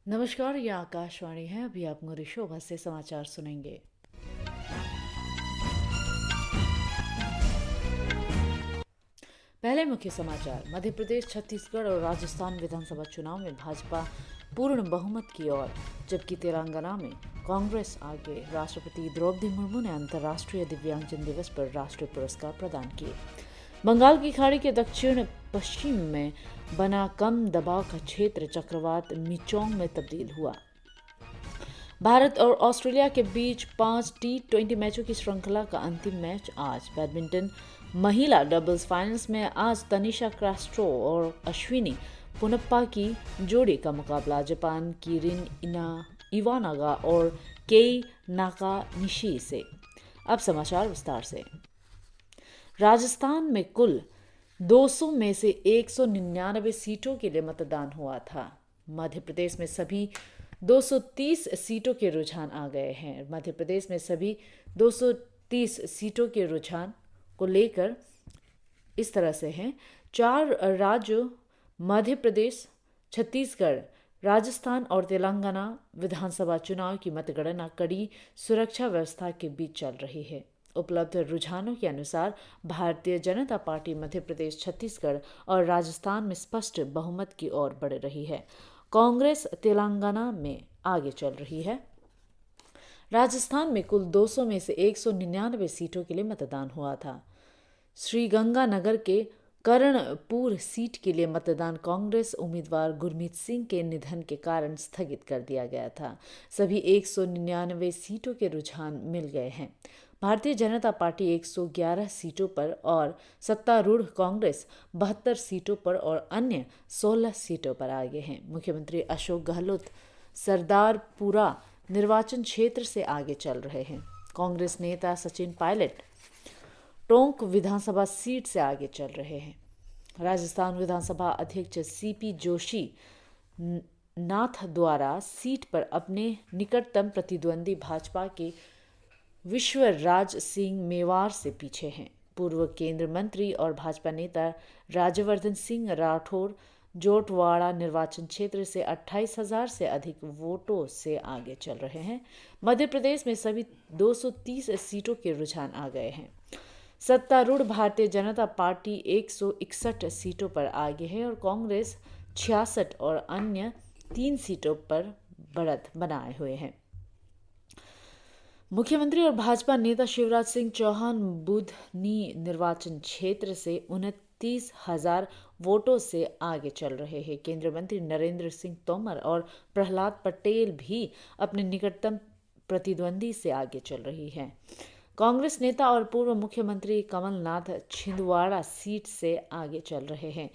नमस्कार, ये आकाशवाणी है। अभी आप शोभा से समाचार सुनेंगे। पहले मुख्य समाचार। मध्य प्रदेश, छत्तीसगढ़ और राजस्थान विधानसभा चुनाव में भाजपा पूर्ण बहुमत की ओर, जबकि तेलंगाना में कांग्रेस आगे। राष्ट्रपति द्रौपदी मुर्मू ने अंतर्राष्ट्रीय दिव्यांगजन दिवस पर राष्ट्रीय पुरस्कार प्रदान किए। बंगाल की खाड़ी के दक्षिण पश्चिम में बना कम दबाव का क्षेत्र चक्रवात मिचोंग में तब्दील हुआ। भारत और ऑस्ट्रेलिया के बीच 5 T20 मैचों की श्रृंखला का अंतिम मैच आज। बैडमिंटन महिला डबल्स फाइनल्स में आज तनिषा क्रास्ट्रो और अश्विनी पुनप्पा की जोड़ी का मुकाबला जापान की रिन इवानागा और केई नाकानिशी से। अब समाचार विस्तार से। राजस्थान में कुल 200 में से 199 सीटों के लिए मतदान हुआ था। मध्य प्रदेश में सभी 230 सीटों के रुझान आ गए हैं। मध्य प्रदेश में सभी 230 सीटों के रुझान को लेकर इस तरह से हैं। 4 राज्यों मध्य प्रदेश, छत्तीसगढ़, राजस्थान और तेलंगाना विधानसभा चुनाव की मतगणना कड़ी सुरक्षा व्यवस्था के बीच चल रही है। उपलब्ध रुझानों के अनुसार भारतीय जनता पार्टी मध्य प्रदेश, छत्तीसगढ़ और राजस्थान में स्पष्ट बहुमत की ओर बढ़ रही है। कांग्रेस तेलंगाना में आगे चल रही है। राजस्थान में कुल 200 में से 199 सीटों के लिए मतदान हुआ था। श्रीगंगानगर के कर्णपुर सीट के लिए मतदान कांग्रेस उम्मीदवार गुरमीत सिंह के निधन के कारण स्थगित कर दिया गया था। सभी 199 सीटों के रुझान मिल गए हैं। भारतीय जनता पार्टी 111 सीटों पर और सत्तारूढ़ कांग्रेस 72 सीटों पर और अन्य 16 सीटों पर आगे हैं। मुख्यमंत्री अशोक गहलोत सरदारपुरा निर्वाचन क्षेत्र से आगे चल रहे हैं। कांग्रेस नेता सचिन पायलट टोंक विधानसभा सीट से आगे चल रहे हैं। राजस्थान विधानसभा अध्यक्ष सीपी जोशी नाथ द्वारा सीट पर अपने निकटतम प्रतिद्वंदी भाजपा के विश्वराज सिंह मेवाड़ से पीछे हैं। पूर्व केंद्रीय मंत्री और भाजपा नेता राज्यवर्धन सिंह राठौर जोटवाड़ा निर्वाचन क्षेत्र से 28,000 से अधिक वोटों से आगे चल रहे हैं। मध्य प्रदेश में सभी 230 सीटों के रुझान आ गए हैं। सत्तारूढ़ भारतीय जनता पार्टी 161 सीटों पर आगे है और कांग्रेस 66 और अन्य 3 सीटों पर बढ़त बनाए हुए हैं। मुख्यमंत्री और भाजपा नेता शिवराज सिंह चौहान बुधनी निर्वाचन क्षेत्र से 29,000 वोटों से आगे चल रहे हैं। केंद्रीय मंत्री नरेंद्र सिंह तोमर और प्रहलाद पटेल भी अपने निकटतम प्रतिद्वंदी से आगे चल रही हैं। कांग्रेस नेता और पूर्व मुख्यमंत्री कमलनाथ छिंदवाड़ा सीट से आगे चल रहे हैं।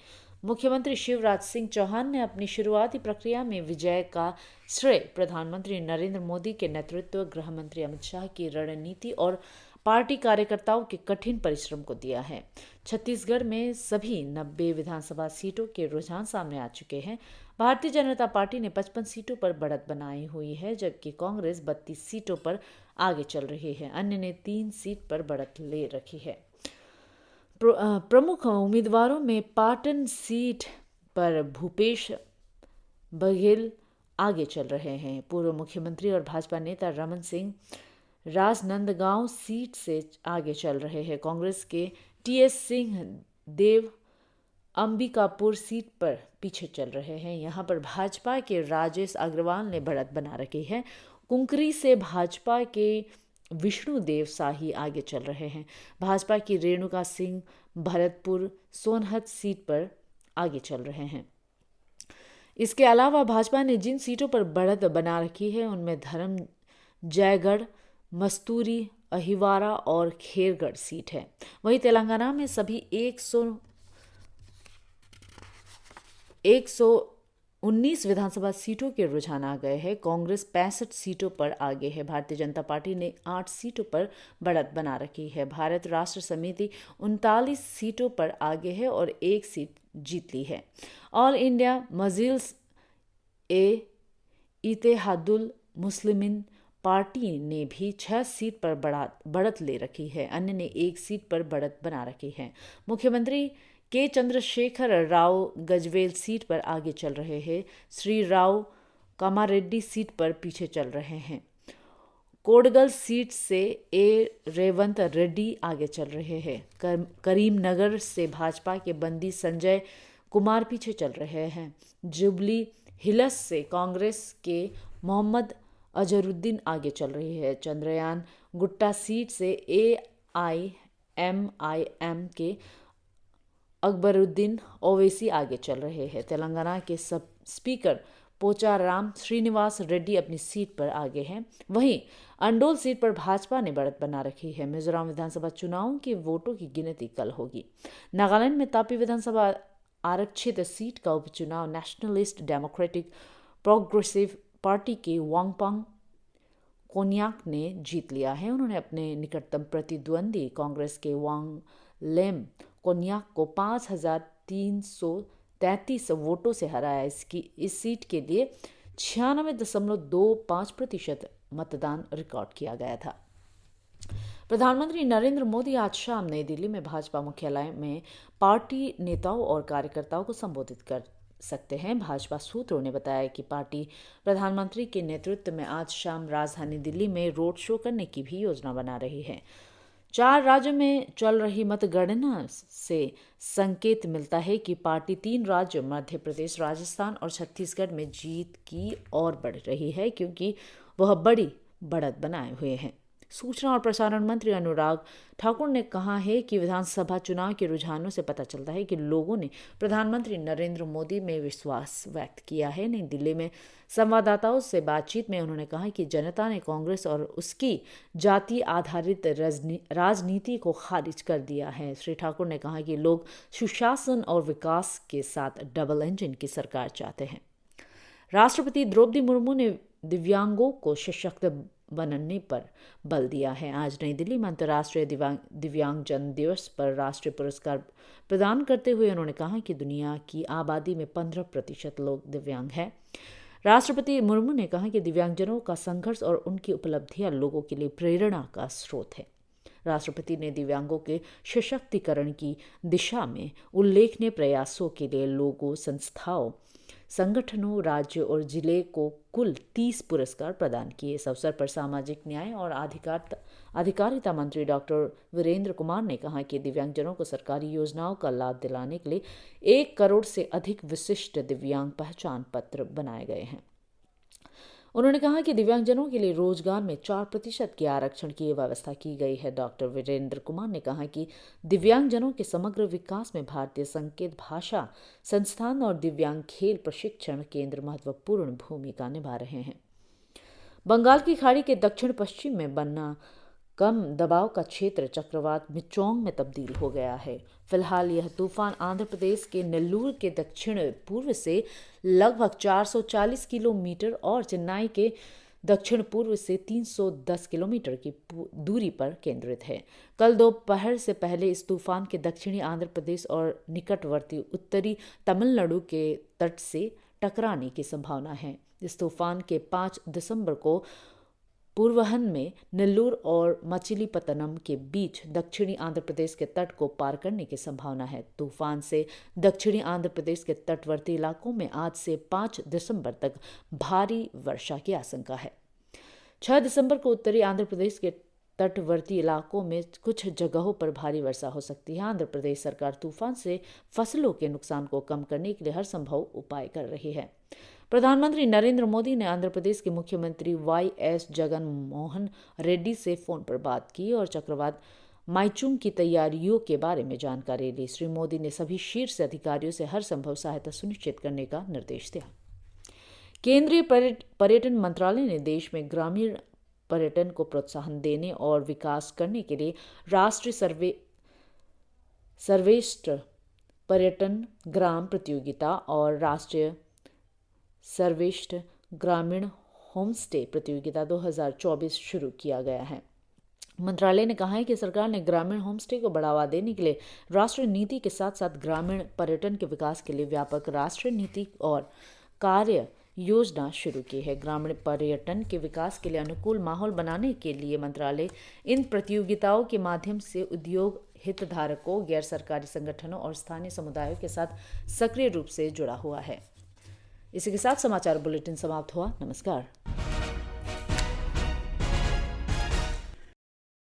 मुख्यमंत्री शिवराज सिंह चौहान ने अपनी शुरुआती प्रक्रिया में विजय का श्रेय प्रधानमंत्री नरेंद्र मोदी के नेतृत्व, गृह मंत्री अमित शाह की रणनीति और पार्टी कार्यकर्ताओं के कठिन परिश्रम को दिया है। छत्तीसगढ़ में सभी 90 विधानसभा सीटों के रुझान सामने आ चुके हैं। भारतीय जनता पार्टी ने 55 सीटों पर बढ़त बनाई हुई है, जबकि कांग्रेस 32 सीटों पर आगे चल रही है। अन्य ने 3 सीट पर बढ़त ले रखी है। प्रमुख उम्मीदवारों में पाटन सीट पर भूपेश बघेल आगे चल रहे हैं। पूर्व मुख्यमंत्री और भाजपा नेता रमन सिंह राजनांदगांव सीट से आगे चल रहे हैं। कांग्रेस के टीएस सिंह देव अंबिकापुर सीट पर पीछे चल रहे हैं। यहां पर भाजपा के राजेश अग्रवाल ने बढ़त बना रखी है। कुंकरी से भाजपा के विष्णुदेव शाही आगे चल रहे हैं। भाजपा की रेणुका सिंह भरतपुर सोनहत सीट पर आगे चल रहे हैं। इसके अलावा भाजपा ने जिन सीटों पर बढ़त बना रखी है उनमें धर्म जयगढ़, मस्तूरी, अहिवारा और खेरगढ़ सीट है। वहीं तेलंगाना में सभी 119 विधानसभा सीटों के रुझान आ गए हैं। कांग्रेस 65 सीटों पर आगे है। भारतीय जनता पार्टी ने 8 सीटों पर बढ़त बना रखी है। भारत राष्ट्र समिति 39 सीटों पर आगे है और 1 सीट जीत ली है। ऑल इंडिया मजलिस इत्तेहादुल मुस्लिमीन पार्टी ने भी 6 सीट पर बढ़त ले रखी है। अन्य ने 1 सीट पर बढ़त बना रखी है। मुख्यमंत्री के चंद्रशेखर राव गजवेल सीट पर आगे चल रहे हैं। श्री राव कामारेड्डी सीट पर पीछे चल रहे हैं। कोडगल सीट से ए रेवंत रेड्डी आगे चल रहे हैं। करीमनगर से भाजपा के बंदी संजय कुमार पीछे चल रहे हैं। जुबली हिल्स से कांग्रेस के मोहम्मद अजहरुद्दीन आगे चल रही है। चंद्रयान गुट्टा सीट से AIMIM के अकबरुद्दीन ओवैसी आगे चल रहे हैं। तेलंगाना के सब स्पीकर पोचाराम श्रीनिवास रेड्डी अपनी सीट पर आगे हैं। वहीं अंडोल सीट पर भाजपा ने बढ़त बना रखी है। मिजोरम विधानसभा चुनाव के वोटों की गिनती कल होगी। नागालैंड में तापी विधानसभा आरक्षित सीट का उपचुनाव नेशनलिस्ट डेमोक्रेटिक प्रोग्रेसिव पार्टी के वांगपांग कोन्याक ने जीत लिया है। उन्होंने अपने निकटतम प्रतिद्वंदी कांग्रेस के वांग लेम कोन्याक को 5,333 वोटों से हराया। इस सीट के लिए 96.25% मतदान रिकॉर्ड किया गया था। प्रधानमंत्री नरेंद्र मोदी आज शाम नई दिल्ली में भाजपा मुख्यालय में पार्टी नेताओं और कार्यकर्ताओं को संबोधित कर सकते हैं। भाजपा सूत्रों ने बताया कि पार्टी प्रधानमंत्री के नेतृत्व में आज शाम राजधानी दिल्ली में रोड शो करने की भी योजना बना रही है। 4 राज्यों में चल रही मतगणना से संकेत मिलता है कि पार्टी 3 राज्यों मध्य प्रदेश, राजस्थान और छत्तीसगढ़ में जीत की ओर बढ़ रही है, क्योंकि वह बड़ी बढ़त बनाए हुए हैं। सूचना और प्रसारण मंत्री अनुराग ठाकुर ने कहा है कि विधानसभा चुनाव के रुझानों से पता चलता है कि लोगों ने प्रधानमंत्री नरेंद्र मोदी में विश्वास व्यक्त किया है। नई दिल्ली में संवाददाताओं से बातचीत में उन्होंने कहा कि जनता ने कांग्रेस और उसकी जाति आधारित राजनीति को खारिज कर दिया है। श्री ठाकुर ने कहा कि लोग सुशासन और विकास के साथ डबल इंजन की सरकार चाहते हैं। राष्ट्रपति द्रौपदी मुर्मू ने दिव्यांगों को सशक्त बनने पर बल दिया है। आज नई दिल्ली में अंतर्राष्ट्रीय दिव्यांगजन दिवस पर राष्ट्रीय पुरस्कार प्रदान करते हुए उन्होंने कहा कि दुनिया की आबादी में 15% लोग दिव्यांग हैं। राष्ट्रपति मुर्मू ने कहा कि दिव्यांगजनों का संघर्ष और उनकी उपलब्धियां लोगों के लिए प्रेरणा का स्रोत है। राष्ट्रपति ने दिव्यांगों के सशक्तिकरण की दिशा में उल्लेखनीय प्रयासों के लिए लोगों, संस्थाओं, संगठनों, राज्य और जिले को कुल 30 पुरस्कार प्रदान किए। इस अवसर पर सामाजिक न्याय और अधिकारिता मंत्री डॉक्टर वीरेंद्र कुमार ने कहा कि दिव्यांगजनों को सरकारी योजनाओं का लाभ दिलाने के लिए 1 करोड़ से अधिक विशिष्ट दिव्यांग पहचान पत्र बनाए गए हैं। उन्होंने कहा कि दिव्यांगजनों के लिए रोजगार में 4% के आरक्षण की व्यवस्था की गई है। डॉक्टर वीरेंद्र कुमार ने कहा कि दिव्यांगजनों के समग्र विकास में भारतीय संकेत भाषा संस्थान और दिव्यांग खेल प्रशिक्षण केंद्र महत्वपूर्ण भूमिका निभा रहे हैं। बंगाल की खाड़ी के दक्षिण पश्चिम में बना कम दबाव का क्षेत्र चक्रवात मिचोंग में तब्दील हो गया है। फिलहाल यह तूफान आंध्र प्रदेश के नेल्लूर के दक्षिण पूर्व से लगभग 440 किलोमीटर और चेन्नई के दक्षिण पूर्व से 310 किलोमीटर की दूरी पर केंद्रित है। कल दोपहर से पहले इस तूफान के दक्षिणी आंध्र प्रदेश और निकटवर्ती उत्तरी तमिलनाडु के तट से टकराने की संभावना है। इस तूफान के 5 दिसंबर को पूर्वाह्न में नेल्लूर और मचिलीपत्तनम के बीच दक्षिणी आंध्र प्रदेश के तट को पार करने की संभावना है। तूफान से दक्षिणी आंध्र प्रदेश के तटवर्ती इलाकों में आज से 5 दिसंबर तक भारी वर्षा की आशंका है। 6 दिसंबर को उत्तरी आंध्र प्रदेश के तटवर्ती इलाकों में कुछ जगहों पर भारी वर्षा हो सकती है। आंध्र प्रदेश सरकार तूफान से फसलों के नुकसान को कम करने के लिए हर संभव उपाय कर रही है। प्रधानमंत्री नरेंद्र मोदी ने आंध्र प्रदेश के मुख्यमंत्री YS जगन मोहन रेड्डी से फोन पर बात की और चक्रवात माइचुंग की तैयारियों के बारे में जानकारी ली। श्री मोदी ने सभी शीर्ष अधिकारियों से हर संभव सहायता सुनिश्चित करने का निर्देश दिया। केंद्रीय पर्यटन मंत्रालय ने देश में ग्रामीण पर्यटन को प्रोत्साहन देने और विकास करने के लिए राष्ट्रीय सर्वश्रेष्ठ पर्यटन ग्राम प्रतियोगिता और राष्ट्रीय सर्वश्रेष्ठ ग्रामीण होमस्टे प्रतियोगिता 2024 शुरू किया गया है। मंत्रालय ने कहा है कि सरकार ने ग्रामीण होमस्टे को बढ़ावा देने के लिए राष्ट्रीय नीति के साथ साथ ग्रामीण पर्यटन के विकास के लिए व्यापक राष्ट्रीय नीति और कार्य योजना शुरू की है। ग्रामीण पर्यटन के विकास के लिए अनुकूल माहौल बनाने के लिए मंत्रालय इन प्रतियोगिताओं के माध्यम से उद्योग हितधारकों, गैर सरकारी संगठनों और स्थानीय समुदायों के साथ सक्रिय रूप से जुड़ा हुआ है। इसी के साथ समाचार बुलेटिन समाप्त हुआ। नमस्कार।